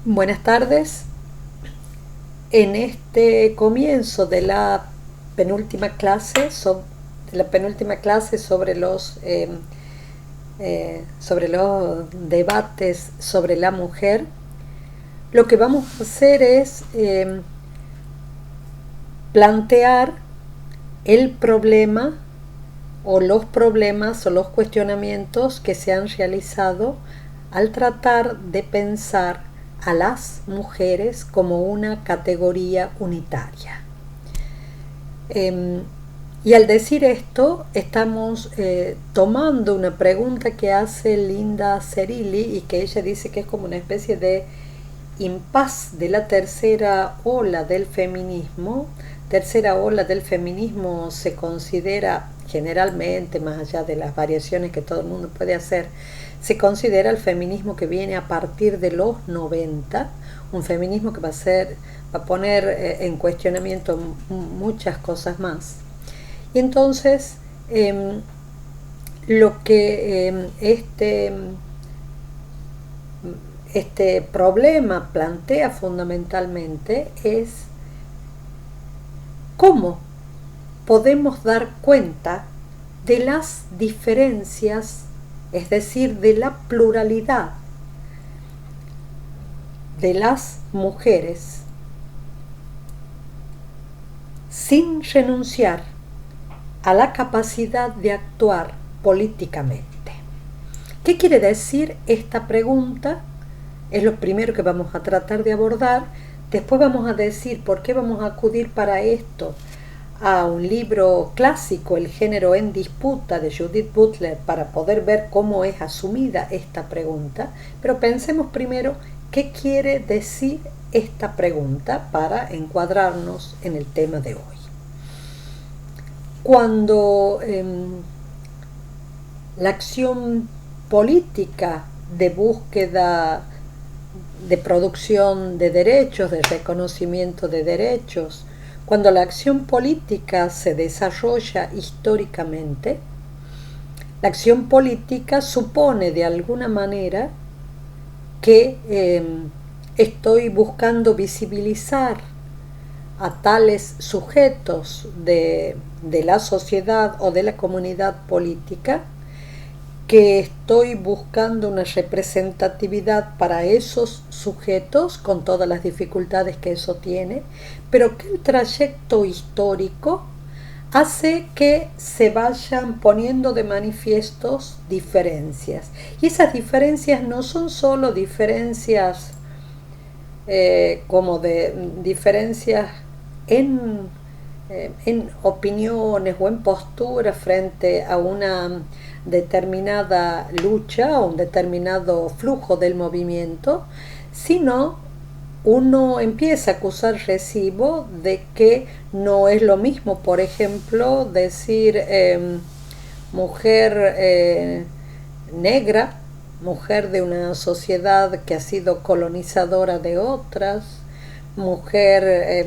Buenas tardes. En este comienzo de la penúltima clase, sobre sobre los debates sobre la mujer, lo que vamos a hacer es plantear el problema o los problemas o los cuestionamientos que se han realizado al tratar de pensar a las mujeres como una categoría unitaria. Eh, y al decir esto, estamos tomando una pregunta que hace Linda Zerilli y que ella dice que es como una especie de impas de la tercera ola del feminismo. Tercera ola del feminismo se considera generalmente, más allá de las variaciones que todo el mundo puede hacer, se considera el feminismo que viene a partir de los 90, un feminismo que va a poner en cuestionamiento muchas cosas más. Y entonces, lo que este problema plantea fundamentalmente es cómo podemos dar cuenta de las diferencias, es decir, de la pluralidad de las mujeres, sin renunciar a la capacidad de actuar políticamente. ¿Qué quiere decir esta pregunta? Es lo primero que vamos a tratar de abordar. Después vamos a decir por qué vamos a acudir para esto a un libro clásico, El género en disputa, de Judith Butler, para poder ver cómo es asumida esta pregunta. Pero pensemos primero qué quiere decir esta pregunta para encuadrarnos en el tema de hoy. Cuando la acción política de búsqueda de producción de derechos, de reconocimiento de derechos, cuando la acción política se desarrolla históricamente, la acción política supone de alguna manera que estoy buscando visibilizar a tales sujetos de la sociedad o de la comunidad política, que estoy buscando una representatividad para esos sujetos con todas las dificultades que eso tiene, pero que el trayecto histórico hace que se vayan poniendo de manifiestos diferencias. Y esas diferencias no son solo diferencias como de diferencias en, en opiniones o en posturas frente a una determinada lucha o un determinado flujo del movimiento, sino uno empieza a acusar recibo de que no es lo mismo, por ejemplo, decir mujer negra, mujer de una sociedad que ha sido colonizadora de otras, mujer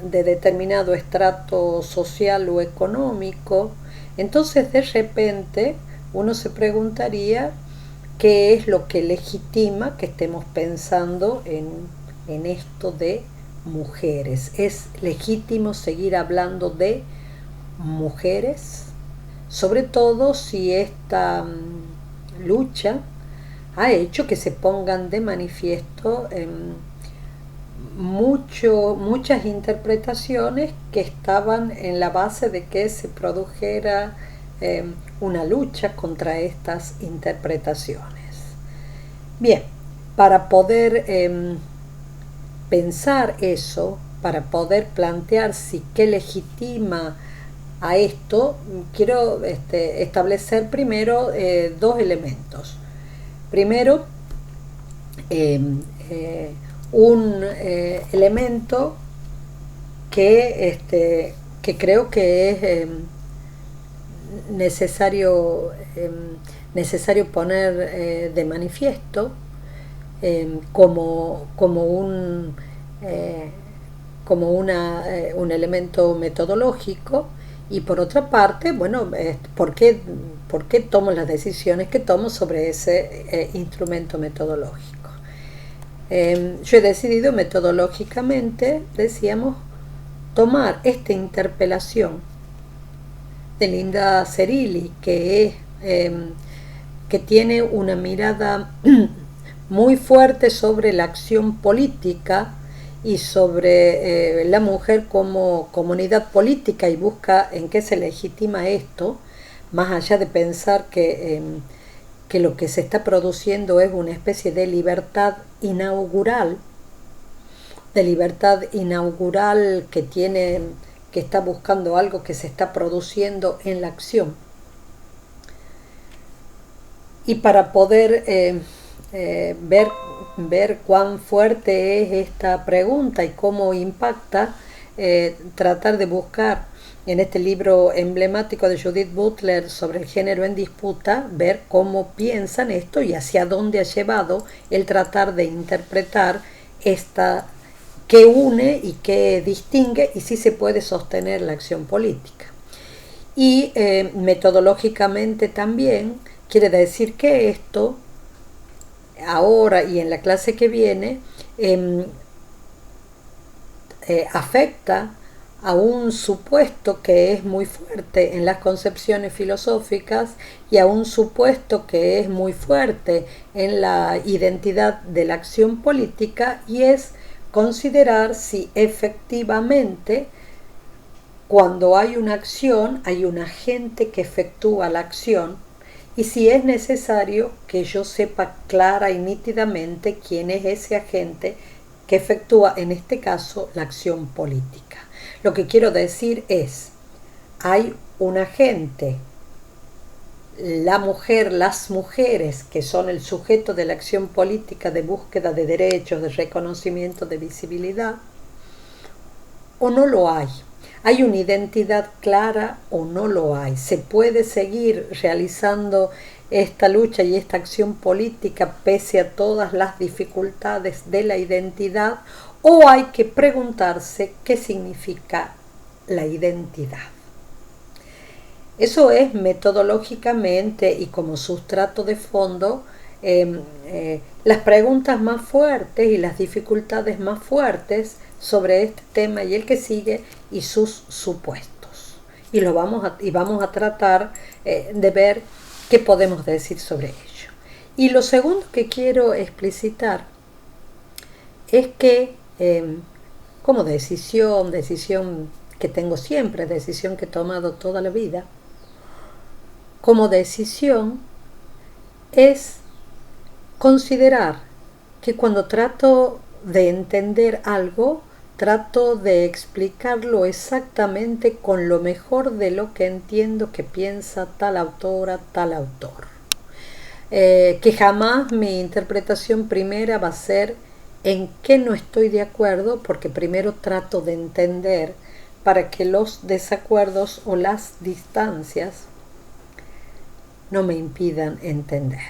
de determinado estrato social o económico. Entonces, de repente, uno se preguntaría qué es lo que legitima que estemos pensando en esto de mujeres. ¿Es legítimo seguir hablando de mujeres? Sobre todo si esta lucha ha hecho que se pongan de manifiesto muchas interpretaciones que estaban en la base de que se produjera una lucha contra estas interpretaciones. Bien, para poder pensar eso, para poder plantear si qué legitima a esto, quiero establecer primero dos elementos. Primero, eh, eh, un elemento que creo que es necesario, necesario poner de manifiesto eh, como un elemento metodológico. Y por otra parte, bueno, ¿por qué tomo las decisiones que tomo sobre ese instrumento metodológico? Yo he decidido metodológicamente, decíamos, tomar esta interpelación de Linda Cerilli, que tiene una mirada muy fuerte sobre la acción política y sobre la mujer como comunidad política, y busca en qué se legitima esto, más allá de pensar que lo que se está produciendo es una especie de libertad inaugural que está buscando algo que se está produciendo en la acción. Y para poder ver cuán fuerte es esta pregunta y cómo impacta, tratar de buscar en este libro emblemático de Judith Butler sobre el género en disputa, ver cómo piensan esto y hacia dónde ha llevado el tratar de interpretar esta, qué une y qué distingue y si se puede sostener la acción política. Y metodológicamente también quiere decir que esto, ahora y en la clase que viene, afecta a un supuesto que es muy fuerte en las concepciones filosóficas y a un supuesto que es muy fuerte en la identidad de la acción política, y es considerar si efectivamente cuando hay una acción hay un agente que efectúa la acción, y si es necesario que yo sepa clara y nítidamente quién es ese agente que efectúa, en este caso, la acción política. Lo que quiero decir es, hay un agente, la mujer, las mujeres, que son el sujeto de la acción política de búsqueda de derechos, de reconocimiento, de visibilidad, o no lo hay. ¿Hay una identidad clara o no lo hay? ¿Se puede seguir realizando esta lucha y esta acción política pese a todas las dificultades de la identidad? ¿O hay que preguntarse qué significa la identidad? Eso es metodológicamente y como sustrato de fondo las preguntas más fuertes y las dificultades más fuertes sobre este tema y el que sigue y sus supuestos. Y vamos a tratar de ver qué podemos decir sobre ello. Y lo segundo que quiero explicitar es que como decisión que tengo siempre, decisión que he tomado toda la vida, como decisión es considerar que cuando trato de entender algo, trato de explicarlo exactamente con lo mejor de lo que entiendo que piensa tal autora, tal autor. Que jamás mi interpretación primera va a ser en qué no estoy de acuerdo, porque primero trato de entender para que los desacuerdos o las distancias no me impidan entender.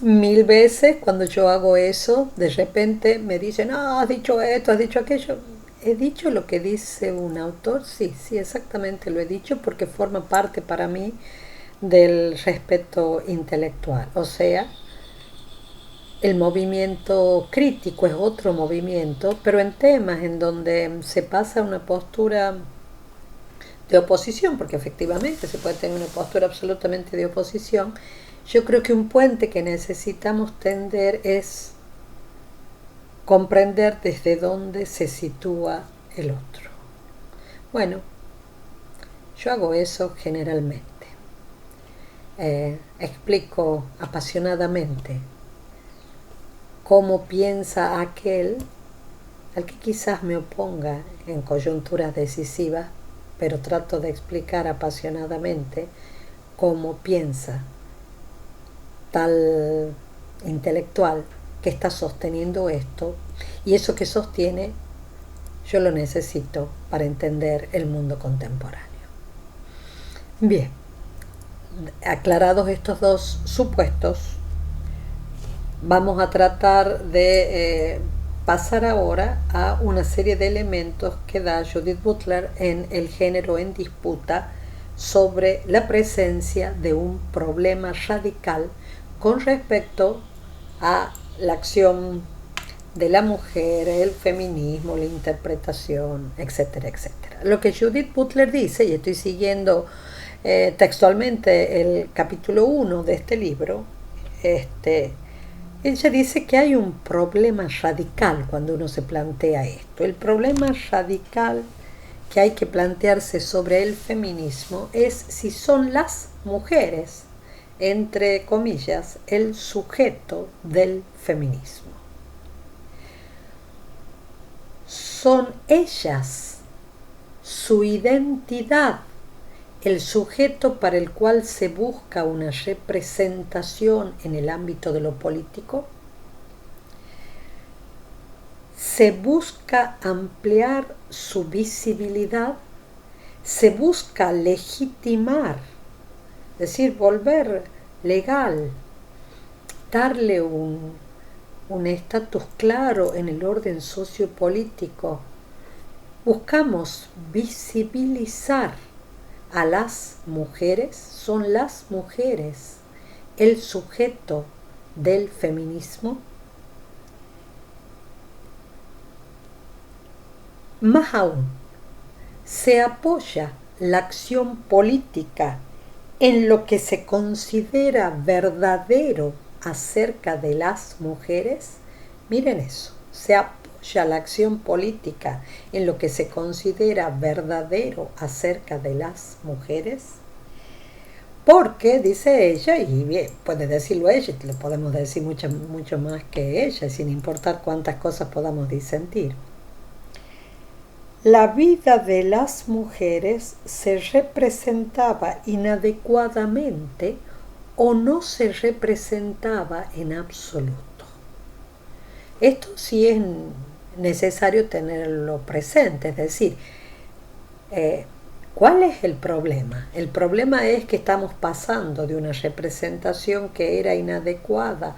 Mil veces cuando yo hago eso, de repente me dicen, has dicho esto, has dicho aquello. ¿He dicho lo que dice un autor? Sí, exactamente lo he dicho, porque forma parte para mí del respeto intelectual. O sea, el movimiento crítico es otro movimiento, pero en temas en donde se pasa una postura de oposición, porque efectivamente se puede tener una postura absolutamente de oposición, yo creo que un puente que necesitamos tender es comprender desde dónde se sitúa el otro. Bueno, yo hago eso generalmente. Explico apasionadamente cómo piensa aquel al que quizás me oponga en coyunturas decisivas, pero trato de explicar apasionadamente cómo piensa tal intelectual que está sosteniendo esto, y eso que sostiene yo lo necesito para entender el mundo contemporáneo. Bien, aclarados estos dos supuestos, vamos a tratar de pasar ahora a una serie de elementos que da Judith Butler en El género en disputa sobre la presencia de un problema radical con respecto a la acción de la mujer, el feminismo, la interpretación, etcétera, etcétera. Lo que Judith Butler dice, y estoy siguiendo textualmente el capítulo 1 de este libro, ella dice que hay un problema radical cuando uno se plantea esto. El problema radical que hay que plantearse sobre el feminismo es si son las mujeres, entre comillas, el sujeto del feminismo. Son ellas, su identidad, el sujeto para el cual se busca una representación en el ámbito de lo político. Se busca ampliar su visibilidad, se busca legitimar, es decir, volver legal, darle un estatus claro en el orden sociopolítico. Buscamos visibilizar a las mujeres, son las mujeres el sujeto del feminismo. Más aún, se apoya la acción política en lo que se considera verdadero acerca de las mujeres. Miren eso, se apoya la acción política en lo que se considera verdadero acerca de las mujeres. Porque, dice ella, y bien, puede decirlo ella, y lo podemos decir mucho más que ella, sin importar cuántas cosas podamos disentir. La vida de las mujeres se representaba inadecuadamente o no se representaba en absoluto. Esto sí es necesario tenerlo presente, es decir, ¿cuál es el problema? El problema es que estamos pasando de una representación que era inadecuada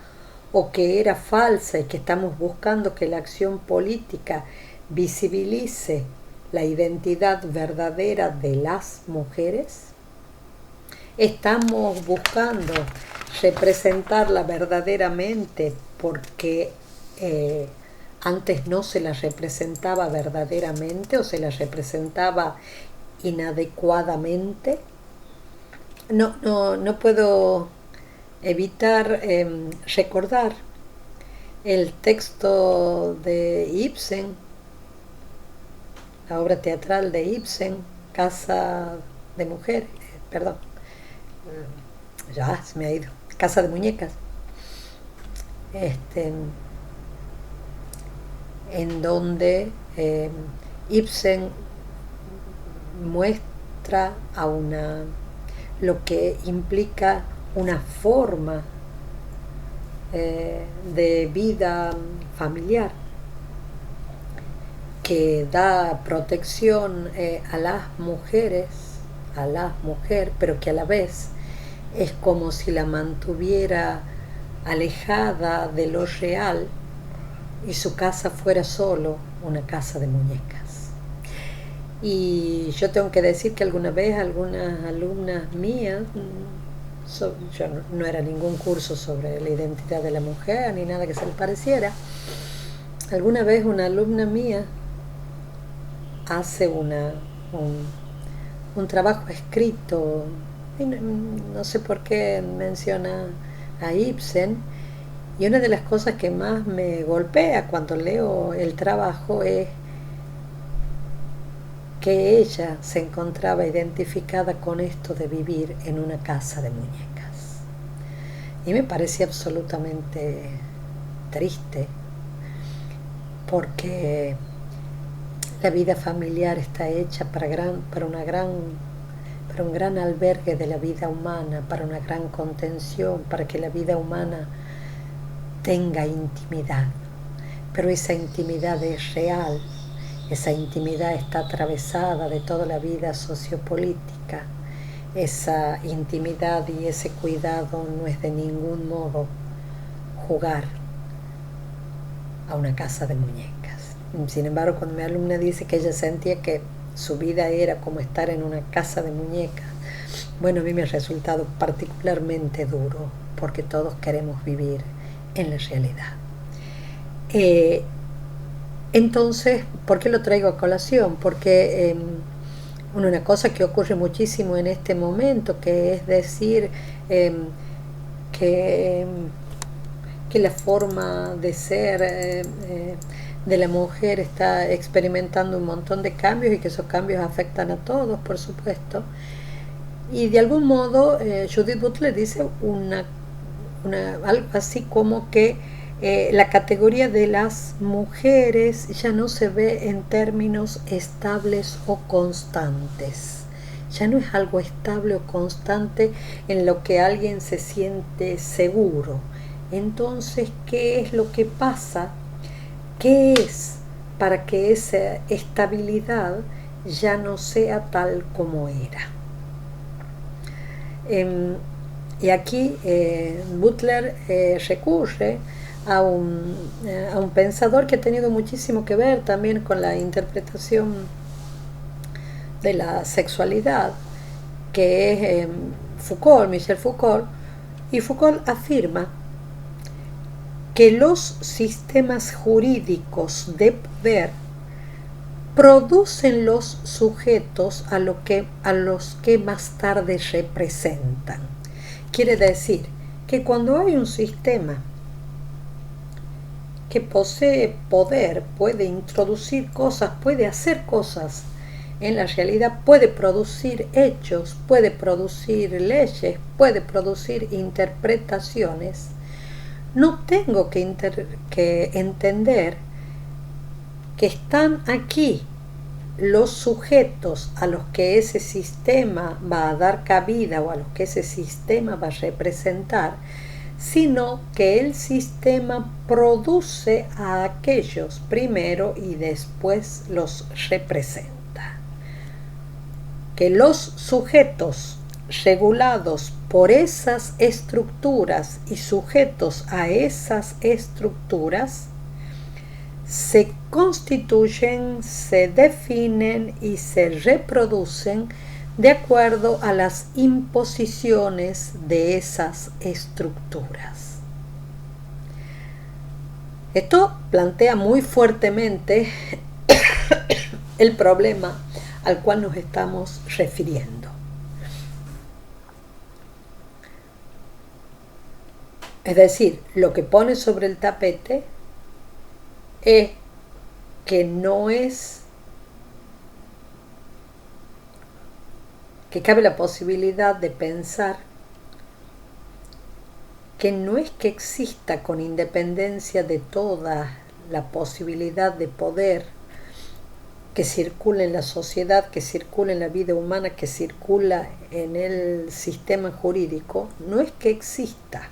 o que era falsa y que estamos buscando que la acción política visibilice la identidad verdadera de las mujeres. Estamos buscando representarla verdaderamente porque antes no se la representaba verdaderamente o se la representaba inadecuadamente. No puedo evitar recordar el texto de Ibsen, la obra teatral de Ibsen, Casa de Mujeres, perdón, ya se me ha ido, Casa de Muñecas, en donde Ibsen muestra a lo que implica una forma de vida familiar que da protección a las mujeres, pero que a la vez es como si la mantuviera alejada de lo real y su casa fuera solo una casa de muñecas. Y yo tengo que decir que alguna vez algunas alumnas mías, yo no era ningún curso sobre la identidad de la mujer ni nada que se le pareciera, alguna vez una alumna mía hace un trabajo escrito, y no sé por qué menciona a Ibsen, y una de las cosas que más me golpea cuando leo el trabajo es que ella se encontraba identificada con esto de vivir en una casa de muñecas. Y me parecía absolutamente triste, porque la vida familiar está hecha para un gran albergue de la vida humana, para una gran contención, para que la vida humana tenga intimidad. Pero esa intimidad es real, esa intimidad está atravesada de toda la vida sociopolítica. Esa intimidad y ese cuidado no es de ningún modo jugar a una casa de muñecas. Sin embargo, cuando mi alumna dice que ella sentía que su vida era como estar en una casa de muñecas, bueno, a mí me ha resultado particularmente duro, porque todos queremos vivir en la realidad. Eh, entonces, ¿por qué lo traigo a colación? Porque una cosa que ocurre muchísimo en este momento, que es decir, em, que, que la forma de ser de la mujer está experimentando un montón de cambios y que esos cambios afectan a todos, por supuesto. Y de algún modo Judith Butler dice algo así como que la categoría de las mujeres ya no se ve en términos estables o constantes. Ya no es algo estable o constante en lo que alguien se siente seguro. Entonces, ¿qué es lo que pasa? ¿Qué es para que esa estabilidad ya no sea tal como era? Eh, y aquí Butler recurre a un pensador que ha tenido muchísimo que ver también con la interpretación de la sexualidad, que es Foucault, Michel Foucault, y Foucault afirma que los sistemas jurídicos de poder producen los sujetos a los que más tarde representan. Quiere decir que cuando hay un sistema que posee poder, puede introducir cosas, puede hacer cosas en la realidad, puede producir hechos, puede producir leyes, puede producir interpretaciones, no tengo que entender que están aquí los sujetos a los que ese sistema va a dar cabida o a los que ese sistema va a representar, sino que el sistema produce a aquellos primero y después los representa. Que los sujetos regulados por esas estructuras y sujetos a esas estructuras se constituyen, se definen y se reproducen de acuerdo a las imposiciones de esas estructuras. Esto plantea muy fuertemente el problema al cual nos estamos refiriendo. Es decir, lo que pone sobre el tapete es que no es, que cabe la posibilidad de pensar que no es que exista, con independencia de toda la posibilidad de poder que circula en la sociedad, que circula en la vida humana, que circula en el sistema jurídico, no es que exista.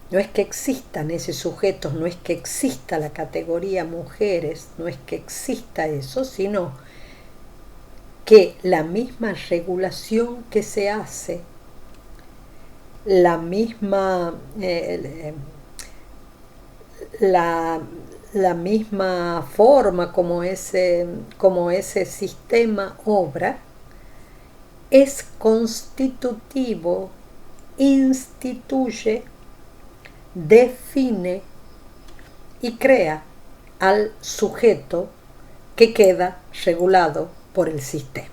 No es que existan esos sujetos, no es que exista la categoría mujeres, no es que exista eso, sino que la misma regulación que se hace, la misma la misma forma como ese sistema obra, es constitutivo, instituye, define y crea al sujeto que queda regulado por el sistema.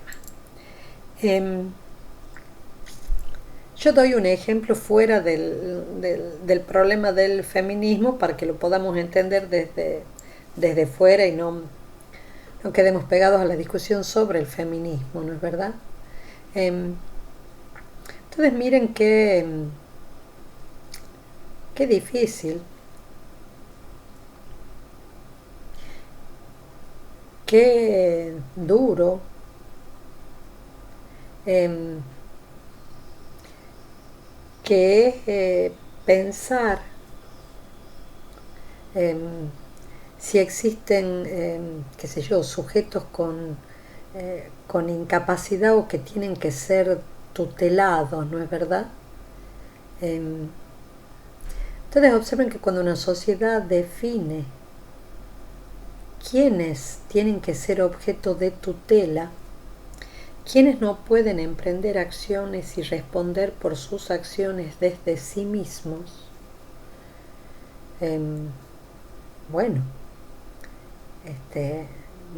Yo doy un ejemplo fuera del problema del feminismo para que lo podamos entender desde fuera y no quedemos pegados a la discusión sobre el feminismo, ¿no es verdad? Entonces miren qué difícil, qué duro que es pensar si existen, qué sé yo, sujetos con incapacidad o que tienen que ser tutelados, ¿no es verdad? Entonces observen que cuando una sociedad define quiénes tienen que ser objeto de tutela, quienes no pueden emprender acciones y responder por sus acciones desde sí mismos, bueno, este,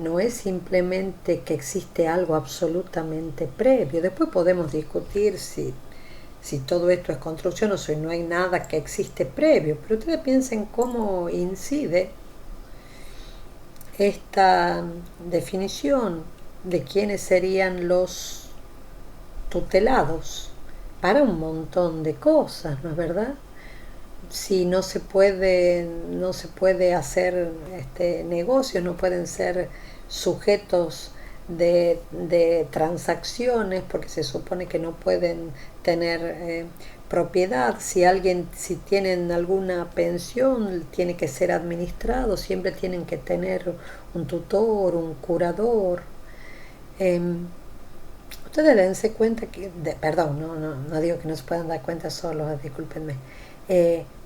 no es simplemente que existe algo absolutamente previo. Después podemos discutir si todo esto es construcción o si no hay nada que existe previo, pero ustedes piensen cómo incide esta definición de quiénes serían los tutelados para un montón de cosas, ¿no es verdad? Si no se puede hacer negocios, no pueden ser sujetos de transacciones porque se supone que no pueden tener propiedad. Si tienen alguna pensión, tiene que ser administrado, siempre tienen que tener un tutor, un curador. Eh, Ustedes dense cuenta perdón, no digo que no se puedan dar cuenta solos, discúlpenme.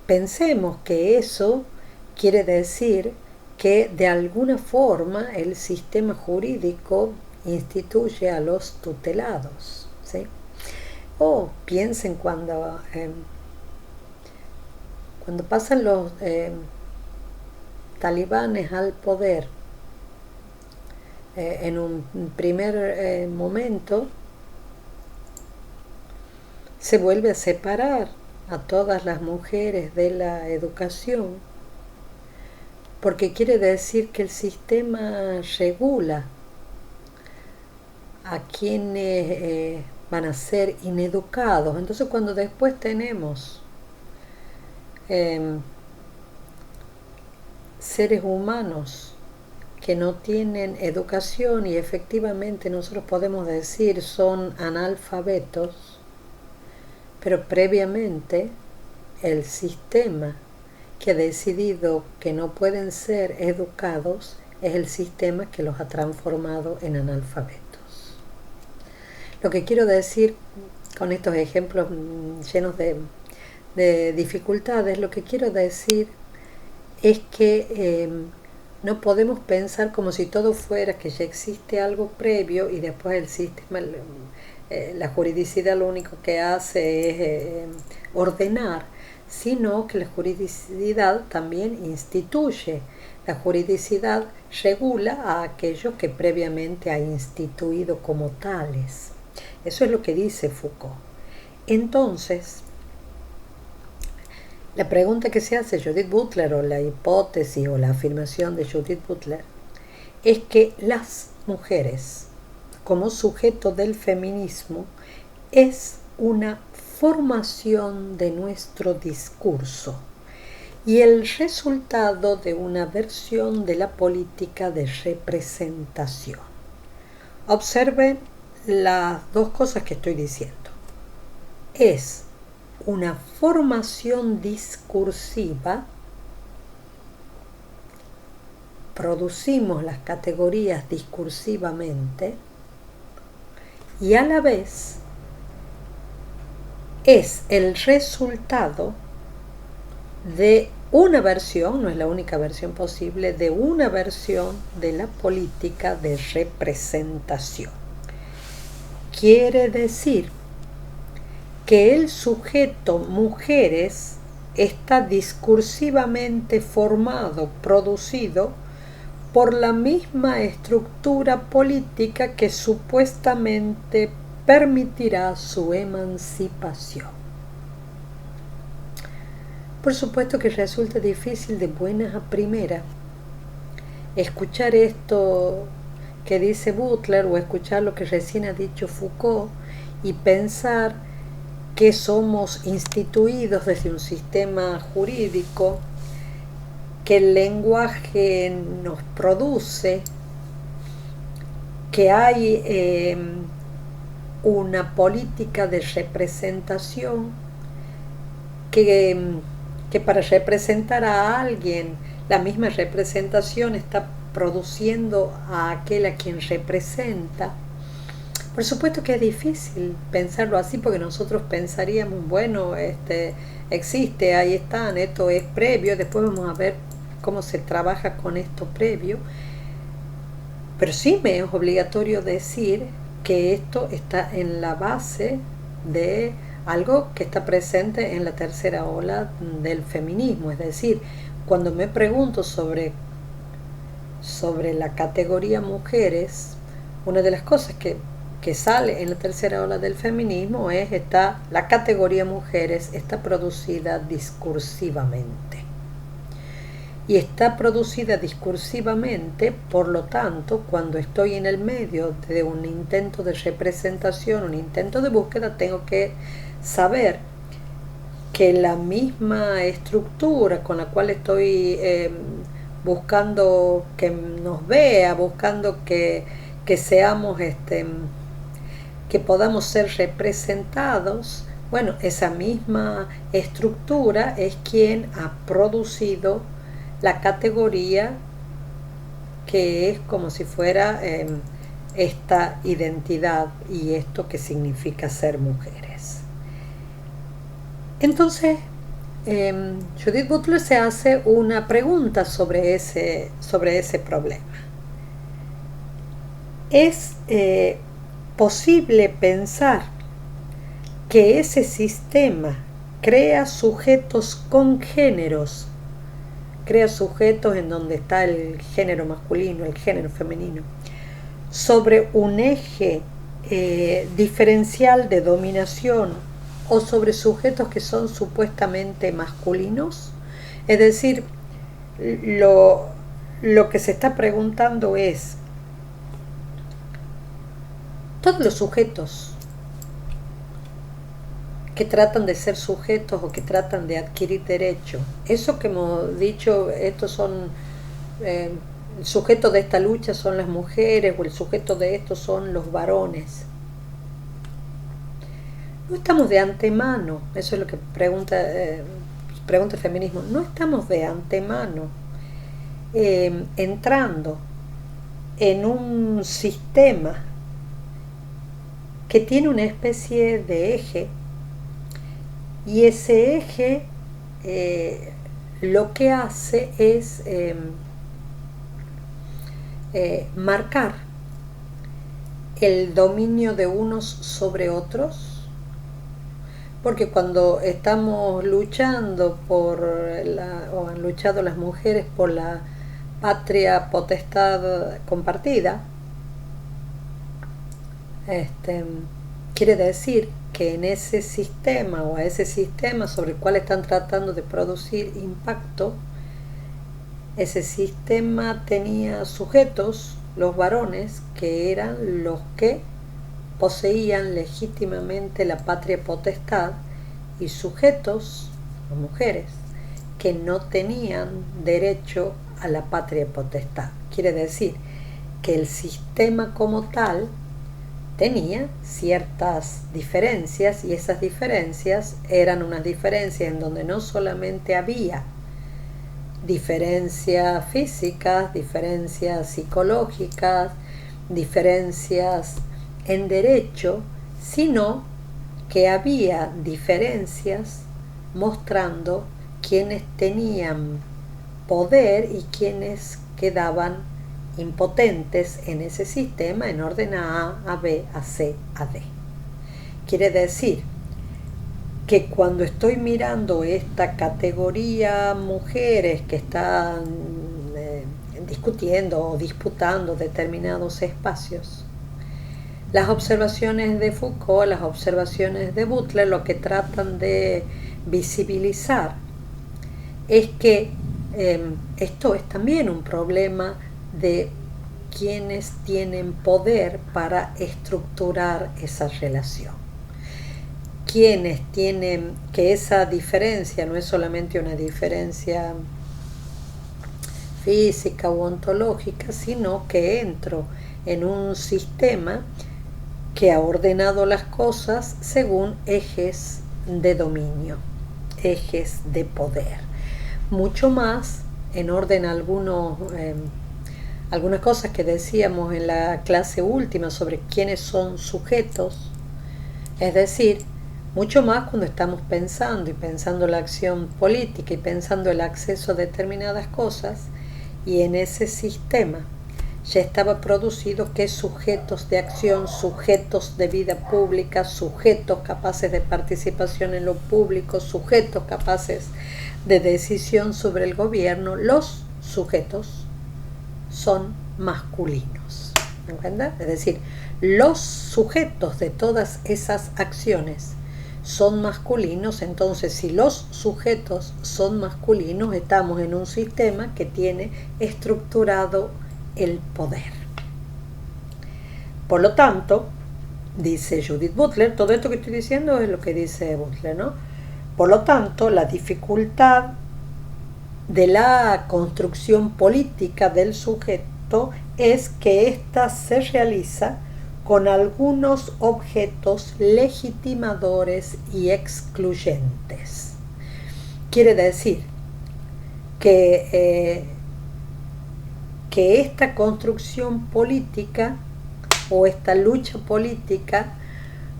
Pensemos que eso quiere decir que de alguna forma el sistema jurídico instituye a los tutelados, ¿sí? O piensen cuando pasan los talibanes al poder, en un primer momento se vuelve a separar a todas las mujeres de la educación, porque quiere decir que el sistema regula a quienes van a ser ineducados. Entonces cuando después tenemos eh, seres humanos que no tienen educación y efectivamente nosotros podemos decir son analfabetos, pero previamente el sistema que ha decidido que no pueden ser educados es el sistema que los ha transformado en analfabetos. Lo que quiero decir con estos ejemplos llenos de dificultades, lo que quiero decir es que no podemos pensar como si todo fuera que ya existe algo previo y después el sistema, la juridicidad lo único que hace es ordenar, sino que la juridicidad también instituye. La juridicidad regula a aquellos que previamente ha instituido como tales. Eso es lo que dice Foucault. Entonces, la pregunta que se hace Judith Butler, o la hipótesis o la afirmación de Judith Butler, es que las mujeres, como sujeto del feminismo, es una formación de nuestro discurso y el resultado de una versión de la política de representación. Observen las dos cosas que estoy diciendo. Es una formación discursiva, producimos las categorías discursivamente, y a la vez es el resultado de una versión, no es la única versión posible, de una versión de la política de representación. Quiere decir que el sujeto mujeres está discursivamente formado, producido por la misma estructura política que supuestamente permitirá su emancipación. Por supuesto que resulta difícil de buenas a primeras escuchar esto que dice Butler o escuchar lo que recién ha dicho Foucault y pensar que somos instituidos desde un sistema jurídico, que el lenguaje nos produce, que hay una política de representación, que para representar a alguien, la misma representación está produciendo a aquel a quien representa. Por supuesto que es difícil pensarlo así porque nosotros pensaríamos, bueno, existe, ahí están, esto es previo, después vamos a ver cómo se trabaja con esto previo. Pero sí me es obligatorio decir que esto está en la base de algo que está presente en la tercera ola del feminismo. Es decir, cuando me pregunto sobre la categoría mujeres, una de las cosas que sale en la tercera ola del feminismo es la categoría mujeres está producida discursivamente. Y está producida discursivamente, por lo tanto, cuando estoy en el medio de un intento de representación, un intento de búsqueda, tengo que saber que la misma estructura con la cual estoy buscando que nos vea, buscando que seamos, que podamos ser representados, bueno, esa misma estructura es quien ha producido la categoría que es como si fuera esta identidad y esto que significa ser mujeres. Entonces, Judith Butler se hace una pregunta sobre ese problema. ¿Es posible pensar que ese sistema crea sujetos congéneros, crea sujetos en donde está el género masculino, el género femenino, sobre un eje diferencial de dominación o sobre sujetos que son supuestamente masculinos? Es decir, lo que se está preguntando es, todos los sujetos que tratan de ser sujetos o que tratan de adquirir derechos, eso que hemos dicho, estos son el sujeto de esta lucha son las mujeres o el sujeto de esto son los varones. No estamos de antemano, eso es lo que pregunta el feminismo, no estamos de antemano entrando en un sistema que tiene una especie de eje, y ese eje lo que hace es marcar el dominio de unos sobre otros, porque cuando estamos luchando o han luchado las mujeres por la patria potestad compartida, quiere decir que en ese sistema o a ese sistema sobre el cual están tratando de producir impacto, ese sistema tenía sujetos, los varones, que eran los que poseían legítimamente la patria potestad, y sujetos, las mujeres, que no tenían derecho a la patria potestad. Quiere decir que el sistema como tal tenía ciertas diferencias, y esas diferencias eran unas diferencias en donde no solamente había diferencias físicas, diferencias psicológicas, diferencias en derecho, sino que había diferencias mostrando quienes tenían poder y quienes quedaban impotentes en ese sistema en orden a B, a C, a D. Quiere decir que cuando estoy mirando esta categoría mujeres que están discutiendo o disputando determinados espacios, las observaciones de Foucault, las observaciones de Butler, lo que tratan de visibilizar es que esto es también un problema de quienes tienen poder para estructurar esa relación. Quienes tienen que esa diferencia no es solamente una diferencia física o ontológica, sino que entro en un sistema que ha ordenado las cosas según ejes de dominio, ejes de poder. Mucho más en orden a algunas cosas que decíamos en la clase última sobre quiénes son sujetos, es decir, mucho más cuando estamos pensando la acción política y pensando el acceso a determinadas cosas, y en ese sistema ya estaba producido que sujetos de acción, sujetos de vida pública, sujetos capaces de participación en lo público, sujetos capaces de decisión sobre el gobierno, los sujetos son masculinos. ¿Me entiendes? Es decir, los sujetos de todas esas acciones son masculinos. Entonces, si los sujetos son masculinos, estamos en un sistema que tiene estructurado el poder. Por lo tanto, dice Judith Butler, todo esto que estoy diciendo es lo que dice Butler, ¿no? Por lo tanto, la dificultad de la construcción política del sujeto es que ésta se realiza con algunos objetos legitimadores y excluyentes. Quiere decir que esta construcción política o esta lucha política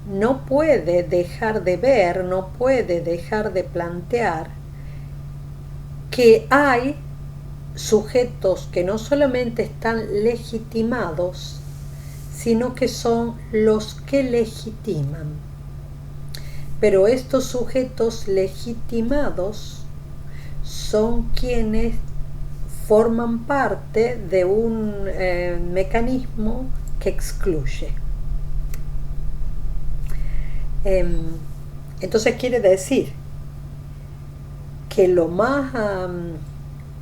no puede dejar de ver, no puede dejar de plantear que hay sujetos que no solamente están legitimados, sino que son los que legitiman. Pero estos sujetos legitimados son quienes forman parte de un mecanismo que excluye. Entonces quiere decir que lo más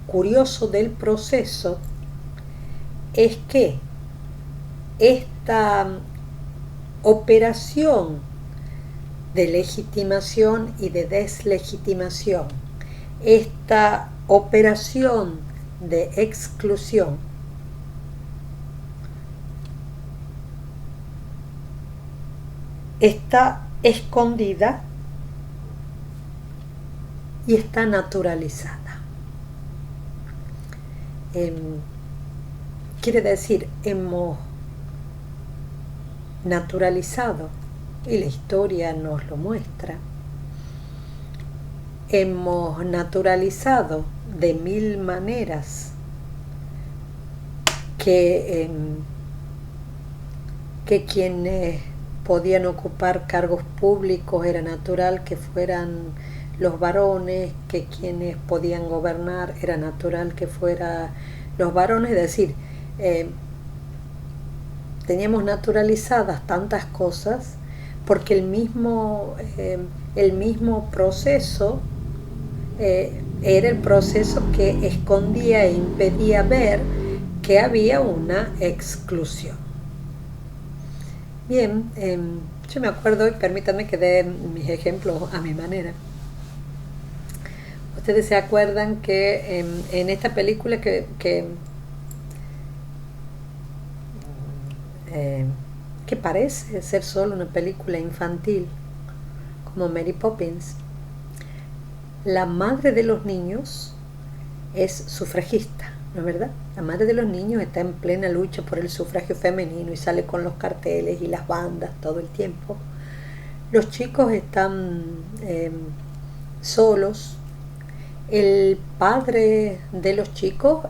curioso del proceso es que esta operación de legitimación y de deslegitimación, esta operación de exclusión, está escondida y está naturalizada. Quiere decir, hemos naturalizado, y la historia nos lo muestra, hemos naturalizado de mil maneras que quienes podían ocupar cargos públicos era natural que fueran los varones, que quienes podían gobernar era natural que fueran los varones. Es decir, teníamos naturalizadas tantas cosas porque el mismo proceso era el proceso que escondía e impedía ver que había una exclusión. Bien, yo me acuerdo, y permítanme que dé mis ejemplos a mi manera. Ustedes se acuerdan que en esta película que parece ser solo una película infantil, como Mary Poppins, la madre de los niños es sufragista, ¿no es verdad? La madre de los niños está en plena lucha por el sufragio femenino y sale con los carteles y las bandas todo el tiempo. Los chicos están solos. El padre de los chicos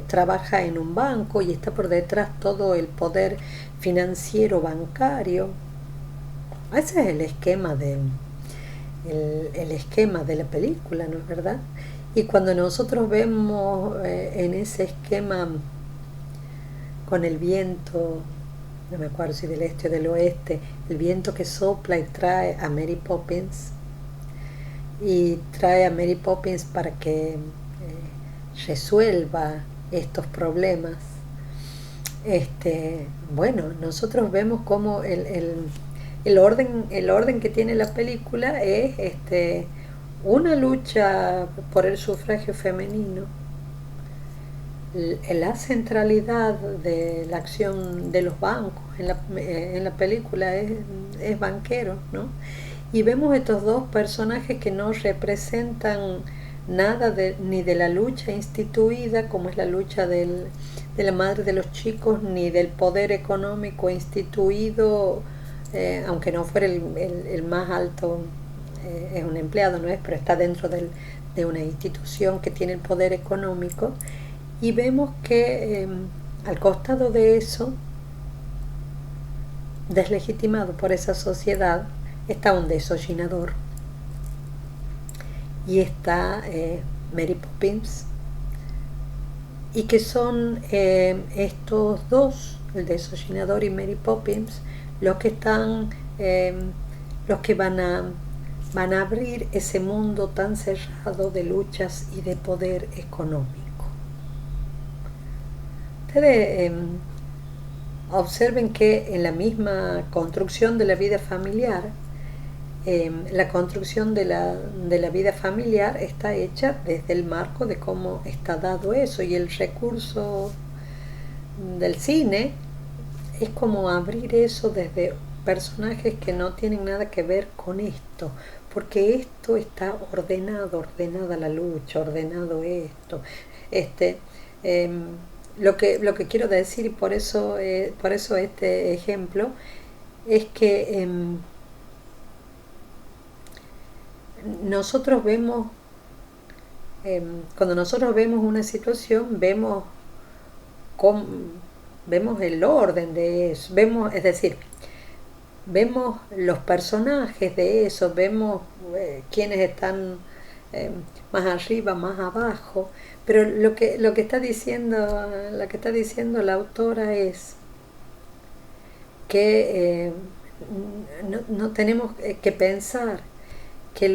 trabaja en un banco y está por detrás todo el poder financiero bancario. Ese es el esquema el esquema de la película, ¿no es verdad? Y cuando nosotros vemos en ese esquema con el viento, no me acuerdo si del este o del oeste, el viento que sopla y trae a Mary Poppins, y trae a Mary Poppins para que resuelva estos problemas. Bueno, nosotros vemos cómo el orden que tiene la película es una lucha por el sufragio femenino, la centralidad de la acción de los bancos en la película es banquero, ¿no? Y vemos estos dos personajes que no representan nada ni de la lucha instituida, como es la lucha de la madre de los chicos, ni del poder económico instituido, aunque no fuera el más alto, es un empleado, ¿no es? Pero está dentro de una institución que tiene el poder económico. Y vemos que al costado de eso, deslegitimado por esa sociedad, está un desollinador y está Mary Poppins, y que son estos dos, el desollinador y Mary Poppins, los que están, los que van a abrir ese mundo tan cerrado de luchas y de poder económico. Ustedes observen que en la misma construcción de la vida familiar, la construcción de la vida familiar está hecha desde el marco de cómo está dado eso, y el recurso del cine es como abrir eso desde personajes que no tienen nada que ver con esto, porque esto está ordenado, ordenada la lucha, ordenado esto. Este, lo que quiero decir, y por eso este ejemplo, es que nosotros vemos, cuando nosotros vemos una situación, cómo, vemos el orden de eso, es decir, vemos los personajes de eso, vemos quiénes están más arriba, más abajo, pero lo que está diciendo la autora es que no tenemos que pensar que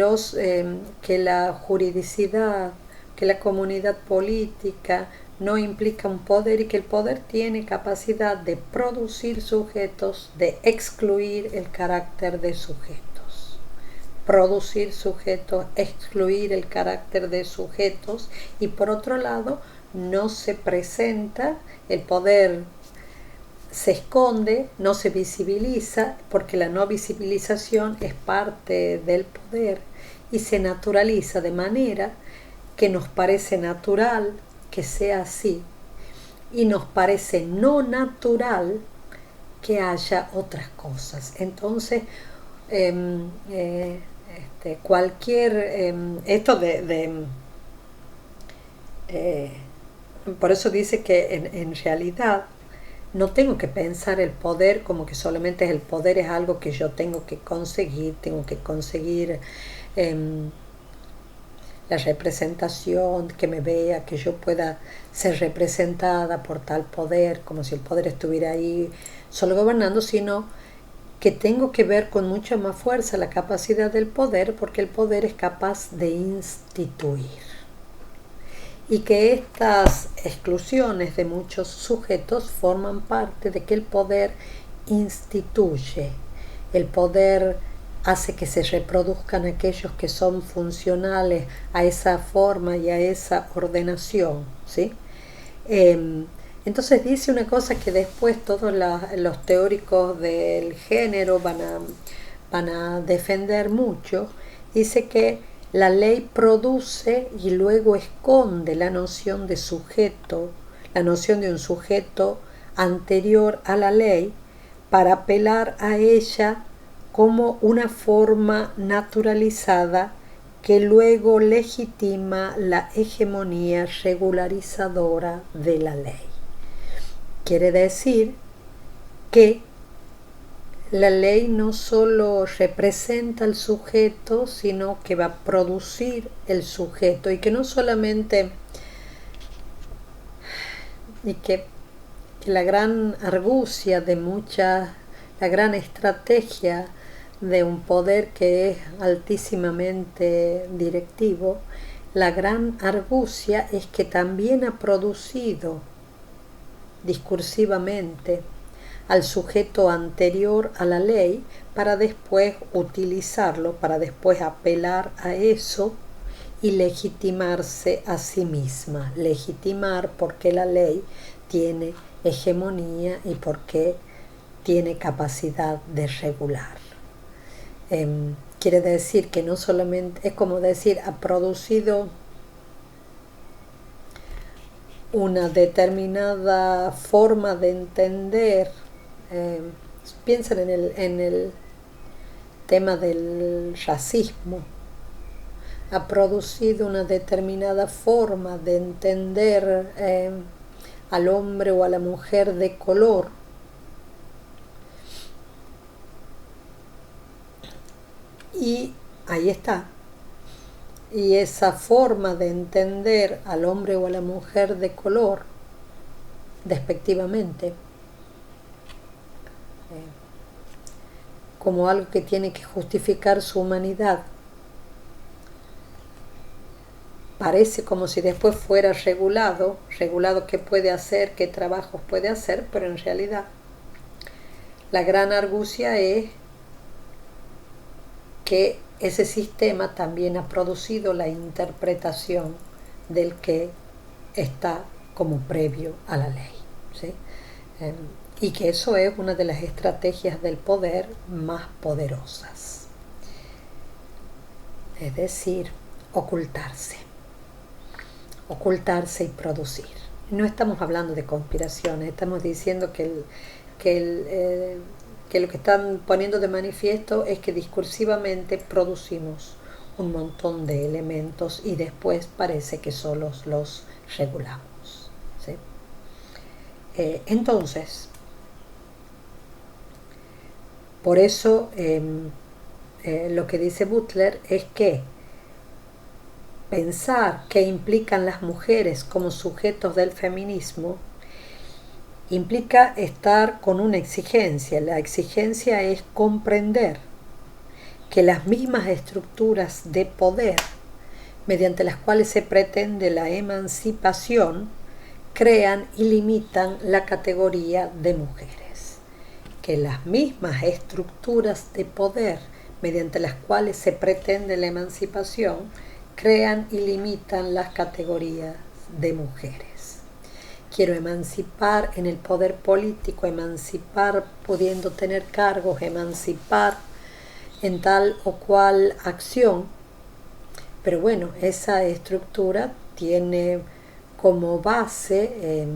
la juridicidad, que la comunidad política no implica un poder, y que el poder tiene capacidad de producir sujetos, de excluir el carácter de sujetos. Producir sujetos, excluir el carácter de sujetos, y por otro lado no se presenta el poder, se esconde, no se visibiliza, porque la no visibilización es parte del poder, y se naturaliza de manera que nos parece natural que sea así, y nos parece no natural que haya otras cosas. Entonces, cualquier, esto por eso dice que en realidad no tengo que pensar el poder como que solamente el poder es algo que yo tengo que conseguir la representación, que me vea, que yo pueda ser representada por tal poder, como si el poder estuviera ahí solo gobernando, sino que tengo que ver con mucha más fuerza la capacidad del poder, porque el poder es capaz de instituir. Y que estas exclusiones de muchos sujetos forman parte de que el poder instituye, el poder hace que se reproduzcan aquellos que son funcionales a esa forma y a esa ordenación, ¿sí? Entonces dice una cosa que después todos los teóricos del género van a defender mucho. Dice que la ley produce y luego esconde la noción de sujeto, la noción de un sujeto anterior a la ley, para apelar a ella como una forma naturalizada que luego legitima la hegemonía regularizadora de la ley. Quiere decir que la ley no solo representa al sujeto, sino que va a producir el sujeto, y que no solamente, y que la gran argucia de la gran estrategia de un poder que es altísimamente directivo, la gran argucia es que también ha producido discursivamente al sujeto anterior a la ley, para después utilizarlo, para después apelar a eso y legitimarse a sí misma. Legitimar porque la ley tiene hegemonía y porque tiene capacidad de regular. Quiere decir que no solamente, es como decir, ha producido una determinada forma de entender. Piensen en el tema del racismo. Ha producido una determinada forma de entender al hombre o a la mujer de color, y ahí está. Y esa forma de entender al hombre o a la mujer de color despectivamente, como algo que tiene que justificar su humanidad, parece como si después fuera regulado qué puede hacer, qué trabajos puede hacer, pero en realidad la gran argucia es que ese sistema también ha producido la interpretación del que está como previo a la ley, ¿sí? Y que eso es una de las estrategias del poder más poderosas, es decir, ocultarse y producir. No estamos hablando de conspiraciones, estamos diciendo que lo que están poniendo de manifiesto es que discursivamente producimos un montón de elementos y después parece que solos los regulamos, ¿sí? Entonces, por eso lo que dice Butler es que pensar qué implican las mujeres como sujetos del feminismo implica estar con una exigencia. La exigencia es comprender que las mismas estructuras de poder mediante las cuales se pretende la emancipación crean y limitan la categoría de mujeres. Que las mismas estructuras de poder mediante las cuales se pretende la emancipación crean y limitan las categorías de mujeres. Quiero emancipar en el poder político, emancipar pudiendo tener cargos, emancipar en tal o cual acción, pero bueno, esa estructura tiene como base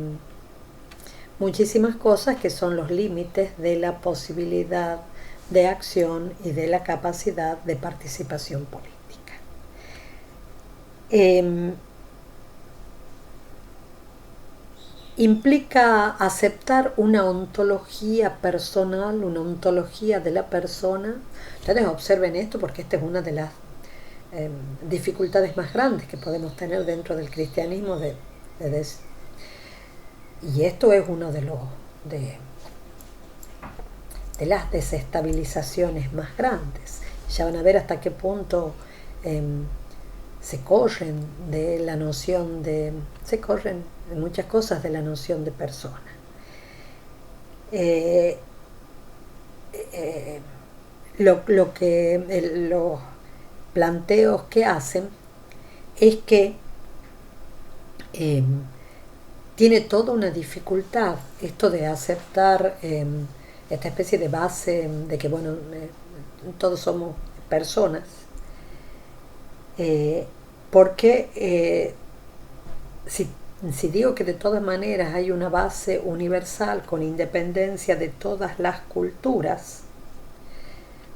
muchísimas cosas que son los límites de la posibilidad de acción y de la capacidad de participación política. Implica aceptar una ontología personal, una ontología de la persona. Ustedes observen esto porque esta es una de las dificultades más grandes que podemos tener dentro del cristianismo y esto es uno de las desestabilizaciones más grandes. Ya van a ver hasta qué punto se corren en muchas cosas de la noción de persona. Los planteos que hacen es que tiene toda una dificultad esto de aceptar esta especie de base de que bueno, todos somos personas, porque si digo que de todas maneras hay una base universal con independencia de todas las culturas,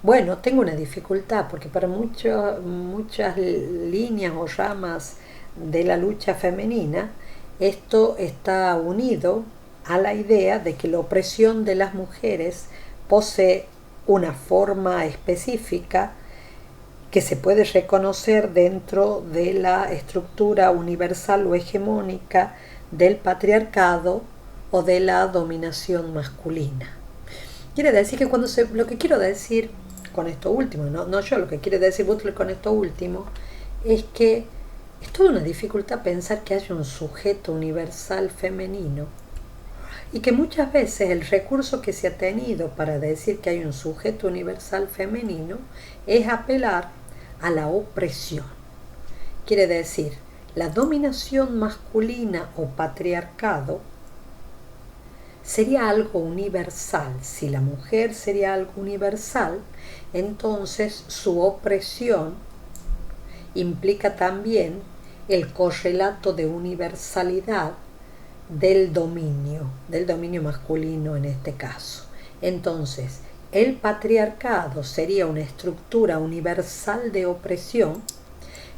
bueno, tengo una dificultad porque para muchas líneas o ramas de la lucha femenina esto está unido a la idea de que la opresión de las mujeres posee una forma específica que se puede reconocer dentro de la estructura universal o hegemónica del patriarcado o de la dominación masculina. Quiere decir que lo que quiero decir con esto último, no yo, lo que quiere decir Butler con esto último, es que es toda una dificultad pensar que haya un sujeto universal femenino y que muchas veces el recurso que se ha tenido para decir que hay un sujeto universal femenino es apelar a la opresión. Quiere decir, la dominación masculina o patriarcado sería algo universal. Si la mujer sería algo universal, entonces su opresión implica también el correlato de universalidad del dominio masculino en este caso. Entonces, el patriarcado sería una estructura universal de opresión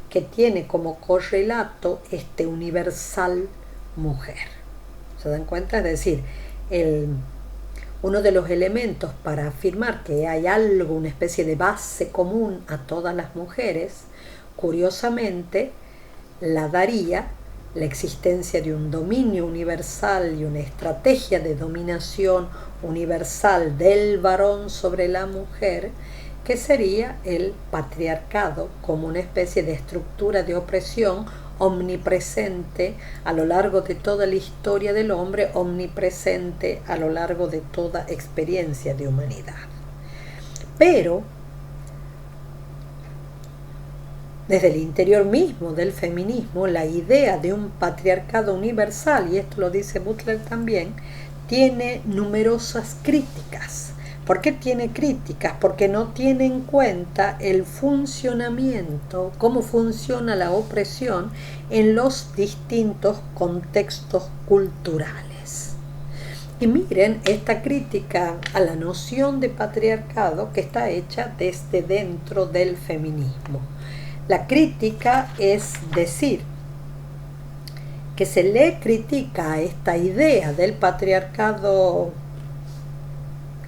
que tiene como correlato este universal mujer, ¿Se dan cuenta? Es decir, el, uno de los elementos para afirmar que hay algo, una especie de base común a todas las mujeres, curiosamente, la daría la existencia de un dominio universal y una estrategia de dominación universal del varón sobre la mujer, que sería el patriarcado como una especie de estructura de opresión omnipresente a lo largo de toda la historia del hombre, omnipresente a lo largo de toda experiencia de humanidad. Pero desde el interior mismo del feminismo, la idea de un patriarcado universal, y esto lo dice Butler también, tiene numerosas críticas. ¿Por qué tiene críticas? Porque no tiene en cuenta el funcionamiento, cómo funciona la opresión en los distintos contextos culturales. Y miren esta crítica a la noción de patriarcado que está hecha desde dentro del feminismo. La crítica es decir, que se le critica a esta idea del patriarcado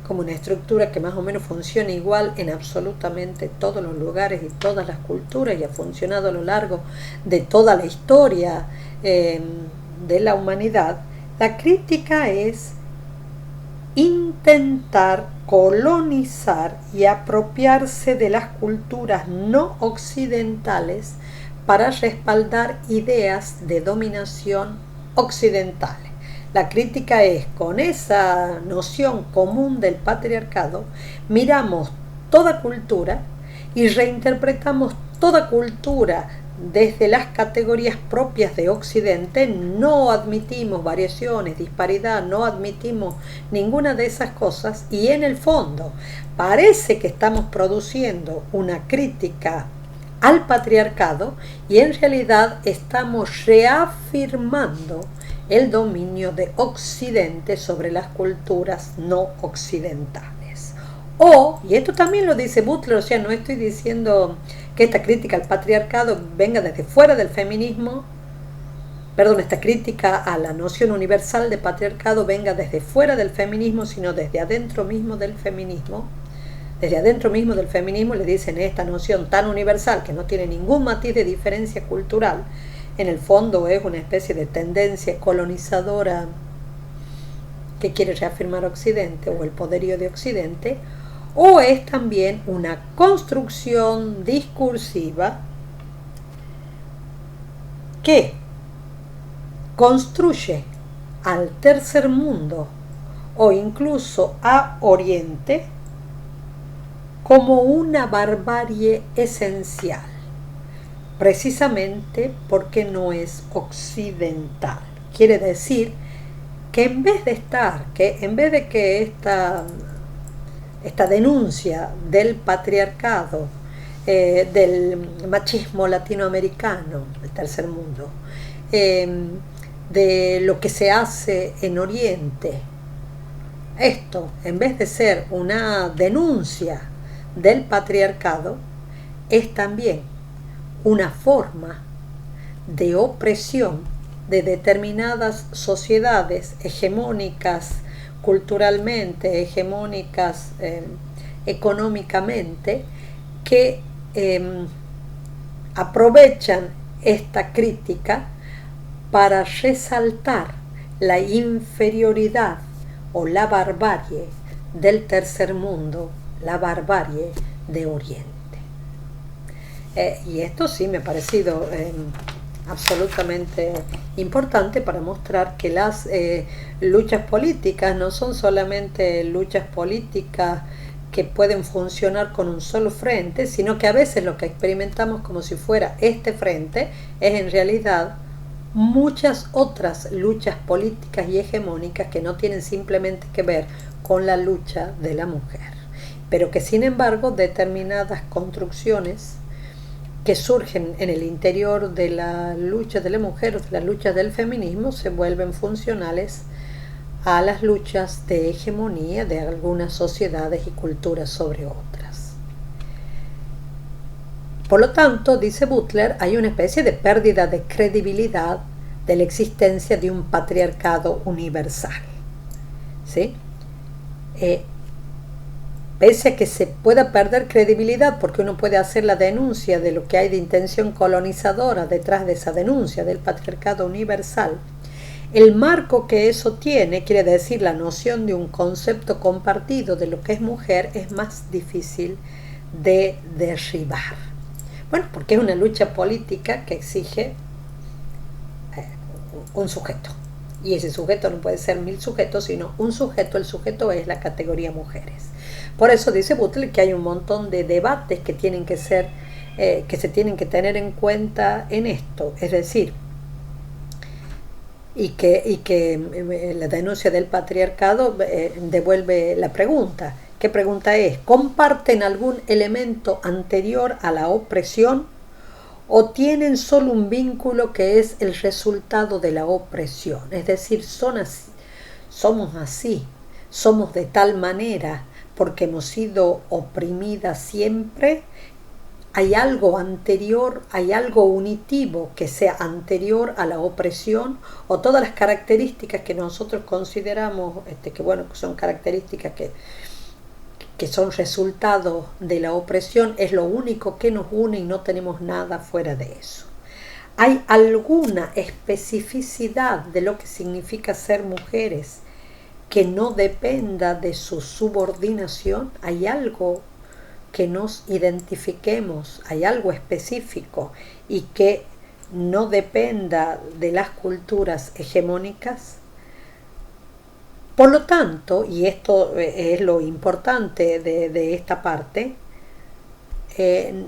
como una estructura que más o menos funciona igual en absolutamente todos los lugares y todas las culturas, y ha funcionado a lo largo de toda la historia de la humanidad. La crítica es intentar colonizar y apropiarse de las culturas no occidentales para respaldar ideas de dominación occidentales. La crítica es, con esa noción común del patriarcado, miramos toda cultura y reinterpretamos toda cultura desde las categorías propias de Occidente. No admitimos variaciones, disparidad, no admitimos ninguna de esas cosas, y en el fondo parece que estamos produciendo una crítica al patriarcado y en realidad estamos reafirmando el dominio de Occidente sobre las culturas no occidentales. Y esto también lo dice Butler, o sea, no estoy diciendo que esta crítica al patriarcado venga desde fuera del feminismo, esta crítica a la noción universal de patriarcado venga desde fuera del feminismo, sino desde adentro mismo del feminismo. Desde adentro mismo del feminismo le dicen esta noción tan universal que no tiene ningún matiz de diferencia cultural. En el fondo es una especie de tendencia colonizadora que quiere reafirmar Occidente o el poderío de Occidente, o es también una construcción discursiva que construye al tercer mundo o incluso a Oriente como una barbarie esencial, precisamente porque no es occidental. Quiere decir que en vez de que esta denuncia del patriarcado, del machismo latinoamericano, del tercer mundo, de lo que se hace en Oriente, esto, en vez de ser una denuncia del patriarcado, es también una forma de opresión de determinadas sociedades hegemónicas culturalmente, hegemónicas económicamente, que aprovechan esta crítica para resaltar la inferioridad o la barbarie del tercer mundo, la barbarie de Oriente. Y esto sí me ha parecido absolutamente importante para mostrar que las luchas políticas no son solamente luchas políticas que pueden funcionar con un solo frente, sino que a veces lo que experimentamos como si fuera este frente es en realidad muchas otras luchas políticas y hegemónicas que no tienen simplemente que ver con la lucha de la mujer, pero que sin embargo determinadas construcciones que surgen en el interior de la lucha de la mujer o de la lucha del feminismo se vuelven funcionales a las luchas de hegemonía de algunas sociedades y culturas sobre otras. Por lo tanto, dice Butler, hay una especie de pérdida de credibilidad de la existencia de un patriarcado universal. ¿Sí? Pese a que se pueda perder credibilidad, porque uno puede hacer la denuncia de lo que hay de intención colonizadora detrás de esa denuncia del patriarcado universal, el marco que eso tiene, quiere decir la noción de un concepto compartido de lo que es mujer, es más difícil de derribar. Bueno, porque es una lucha política que exige un sujeto. Y ese sujeto no puede ser 1000 sujetos, sino un sujeto. El sujeto es la categoría mujeres. Por eso dice Butler que hay un montón de debates que tienen que ser, que se tienen que tener en cuenta en esto. Es decir, y que la denuncia del patriarcado devuelve la pregunta. ¿Qué pregunta es? ¿Comparten algún elemento anterior a la opresión o tienen solo un vínculo que es el resultado de la opresión? Es decir, somos así, somos de tal manera porque hemos sido oprimidas siempre. ¿Hay algo anterior, hay algo unitivo que sea anterior a la opresión? ¿O todas las características que nosotros consideramos que son características que son resultados de la opresión, es lo único que nos une y no tenemos nada fuera de eso? ¿Hay alguna especificidad de lo que significa ser mujeres que no dependa de su subordinación? ¿Hay algo que nos identifiquemos, hay algo específico y que no dependa de las culturas hegemónicas? Por lo tanto, y esto es lo importante de esta parte,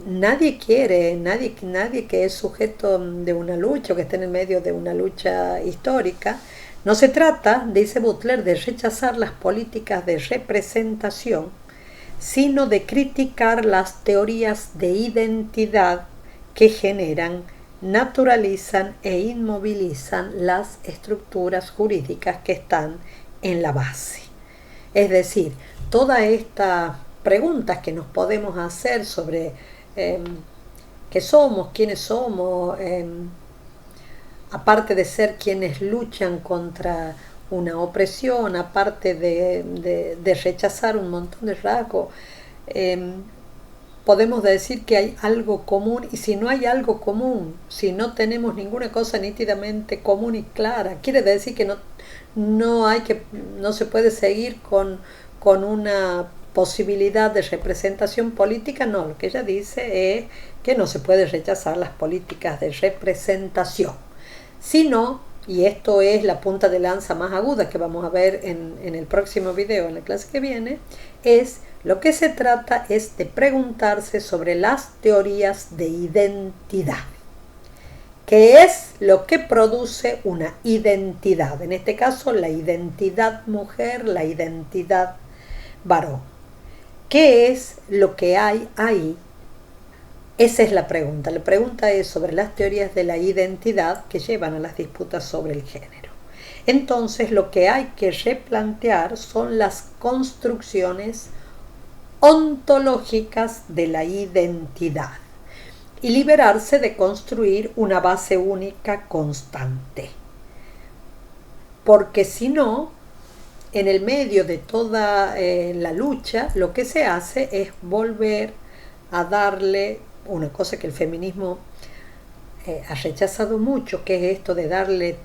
nadie que es sujeto de una lucha o que esté en el medio de una lucha histórica, no se trata, dice Butler, de rechazar las políticas de representación, sino de criticar las teorías de identidad que generan, naturalizan e inmovilizan las estructuras jurídicas que están en la base. Es decir, todas estas preguntas que nos podemos hacer sobre qué somos, quiénes somos, aparte de ser quienes luchan contra una opresión, aparte de rechazar un montón de rasgos, podemos decir que hay algo común, y si no hay algo común, si no tenemos ninguna cosa nítidamente común y clara, quiere decir que no se puede seguir con una posibilidad de representación política. No, lo que ella dice es que no se puede rechazar las políticas de representación, sino, y esto es la punta de lanza más aguda que vamos a ver en el próximo video, en la clase que viene, es lo que se trata es de preguntarse sobre las teorías de identidad. ¿Qué es lo que produce una identidad? En este caso, la identidad mujer, la identidad varón. ¿Qué es lo que hay ahí? Esa es la pregunta. La pregunta es sobre las teorías de la identidad que llevan a las disputas sobre el género. Entonces, lo que hay que replantear son las construcciones ontológicas de la identidad y liberarse de construir una base única constante. Porque si no, en el medio de toda la lucha, lo que se hace es volver a darle una cosa que el feminismo ha rechazado mucho, que es esto de darle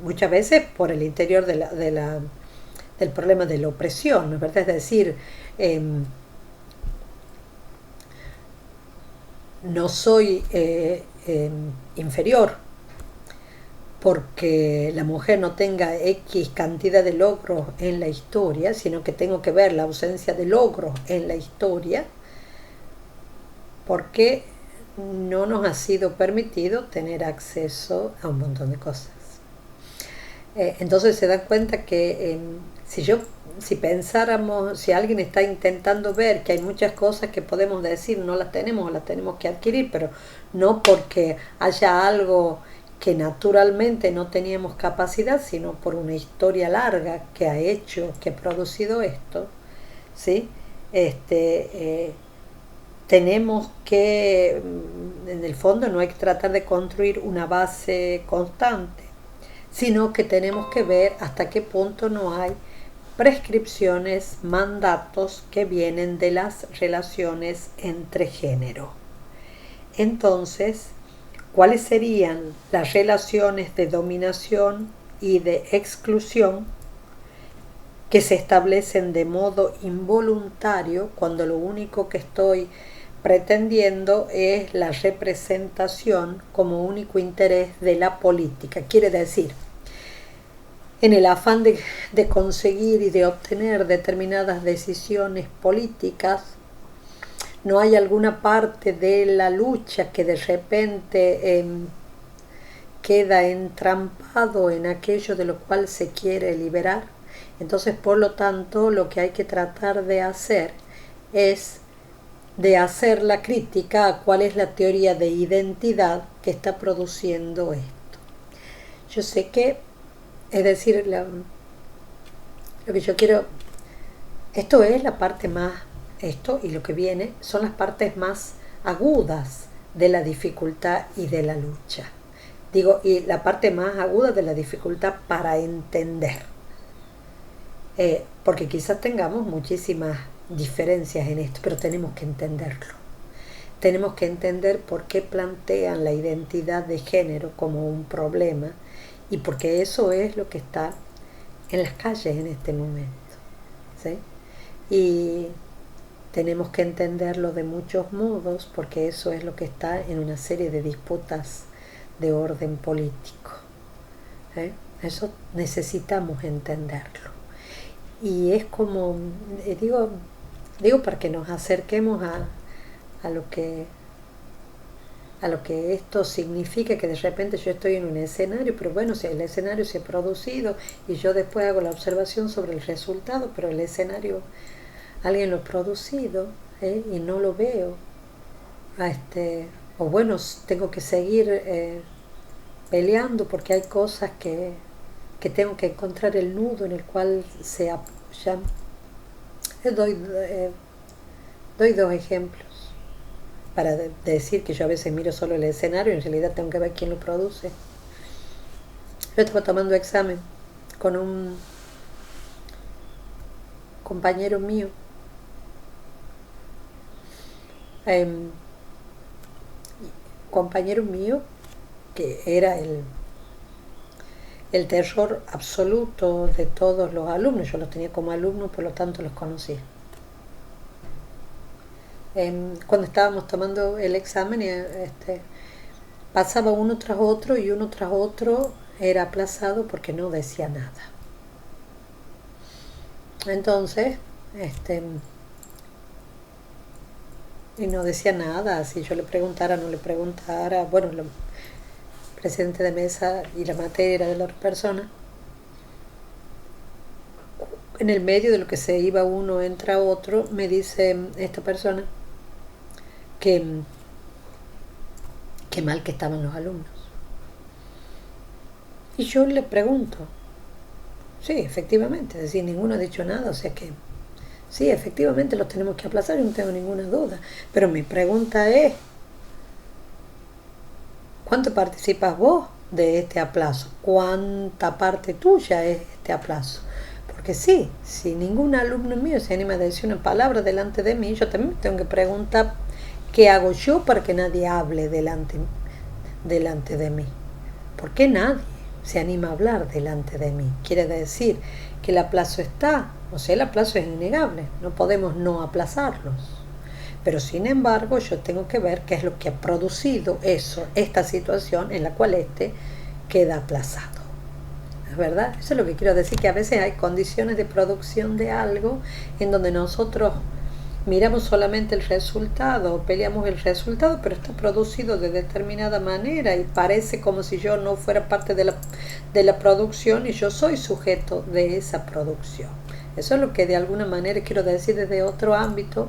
muchas veces por el interior del problema de la opresión, ¿no es verdad? Es decir, no soy inferior porque la mujer no tenga X cantidad de logros en la historia, sino que tengo que ver la ausencia de logros en la historia, porque no nos ha sido permitido tener acceso a un montón de cosas. Entonces se dan cuenta que si pensáramos, si alguien está intentando ver que hay muchas cosas que podemos decir no las tenemos o las tenemos que adquirir, pero no porque haya algo que naturalmente no teníamos capacidad, sino por una historia larga que ha producido esto, ¿sí? Tenemos que, en el fondo, no hay que tratar de construir una base constante, sino que tenemos que ver hasta qué punto no hay prescripciones, mandatos que vienen de las relaciones entre género. Entonces, ¿cuáles serían las relaciones de dominación y de exclusión que se establecen de modo involuntario cuando lo único que estoy pretendiendo es la representación como único interés de la política? Quiere decir, en el afán de conseguir y de obtener determinadas decisiones políticas, no hay alguna parte de la lucha que de repente queda entrampado en aquello de lo cual se quiere liberar. Entonces, por lo tanto, lo que hay que tratar de hacer es de hacer la crítica a cuál es la teoría de identidad que está produciendo esto. Yo sé que, es decir, lo que yo quiero, esto es la parte más, esto y lo que viene son las partes más agudas de la dificultad y de la lucha. Digo, y la parte más aguda de la dificultad para entender. Porque quizás tengamos muchísimas diferencias en esto, pero tenemos que entenderlo. Tenemos que entender por qué plantean la identidad de género como un problema y porque eso es lo que está en las calles en este momento, ¿sí? Y tenemos que entenderlo de muchos modos porque eso es lo que está en una serie de disputas de orden político. Eso necesitamos entenderlo. Y es como, digo para que nos acerquemos a lo que esto significa, que de repente yo estoy en un escenario, pero bueno, si el escenario se ha producido y yo después hago la observación sobre el resultado, pero el escenario alguien lo ha producido y no lo veo, o bueno, tengo que seguir peleando porque hay cosas que tengo que encontrar el nudo en el cual se apoyan. Doy dos ejemplos para decir que yo a veces miro solo el escenario y en realidad tengo que ver quién lo produce. Yo estaba tomando examen con un compañero mío, que era el terror absoluto de todos los alumnos. Yo los tenía como alumnos, por lo tanto los conocía. Cuando estábamos tomando el examen, pasaba uno tras otro y uno tras otro era aplazado porque no decía nada. Entonces, y no decía nada, si yo le preguntara, no le preguntara, bueno, el presidente de mesa y la materia era de la otra persona. En el medio de lo que se iba uno, entra otro, me dice esta persona que mal que estaban los alumnos. Y yo le pregunto, sí, efectivamente, es decir, ninguno ha dicho nada, o sea que sí, efectivamente los tenemos que aplazar, yo no tengo ninguna duda. Pero mi pregunta es, ¿cuánto participas vos de este aplazo? ¿Cuánta parte tuya es este aplazo? Porque sí, si ningún alumno mío se anima a decir una palabra delante de mí, yo también tengo que preguntar qué hago yo para que nadie hable delante de mí. ¿Por qué nadie se anima a hablar delante de mí? Quiere decir que el aplazo está, o sea, el aplazo es innegable, no podemos no aplazarlos. Pero sin embargo yo tengo que ver qué es lo que ha producido esta situación en la cual queda aplazado. ¿Es verdad? Eso es lo que quiero decir, que a veces hay condiciones de producción de algo en donde nosotros miramos solamente el resultado, peleamos el resultado, pero está producido de determinada manera y parece como si yo no fuera parte de la producción y yo soy sujeto de esa producción. Eso es lo que de alguna manera quiero decir desde otro ámbito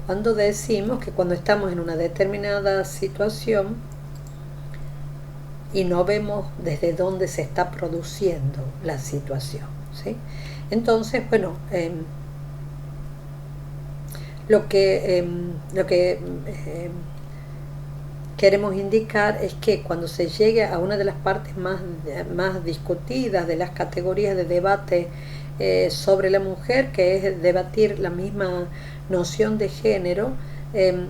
cuando decimos que cuando estamos en una determinada situación y no vemos desde dónde se está produciendo la situación, ¿sí? Entonces, bueno, lo que queremos indicar es que cuando se llegue a una de las partes más discutidas de las categorías de debate sobre la mujer, que es debatir la misma noción de género, eh,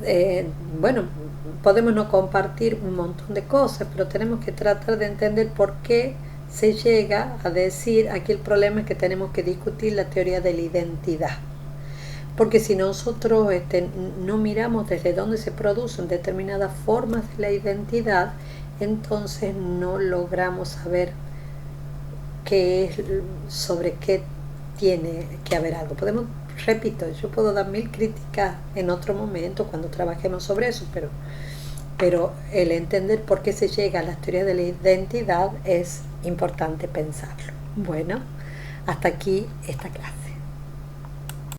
eh, bueno, podemos no compartir un montón de cosas, pero tenemos que tratar de entender por qué se llega a decir aquí el problema es que tenemos que discutir la teoría de la identidad. Porque si nosotros no miramos desde dónde se producen determinadas formas de la identidad, entonces no logramos saber qué es, sobre qué tiene que haber algo. Podemos, repito, yo puedo dar mil críticas en otro momento cuando trabajemos sobre eso, pero el entender por qué se llega a las teorías de la identidad es importante pensarlo. Bueno, hasta aquí esta clase.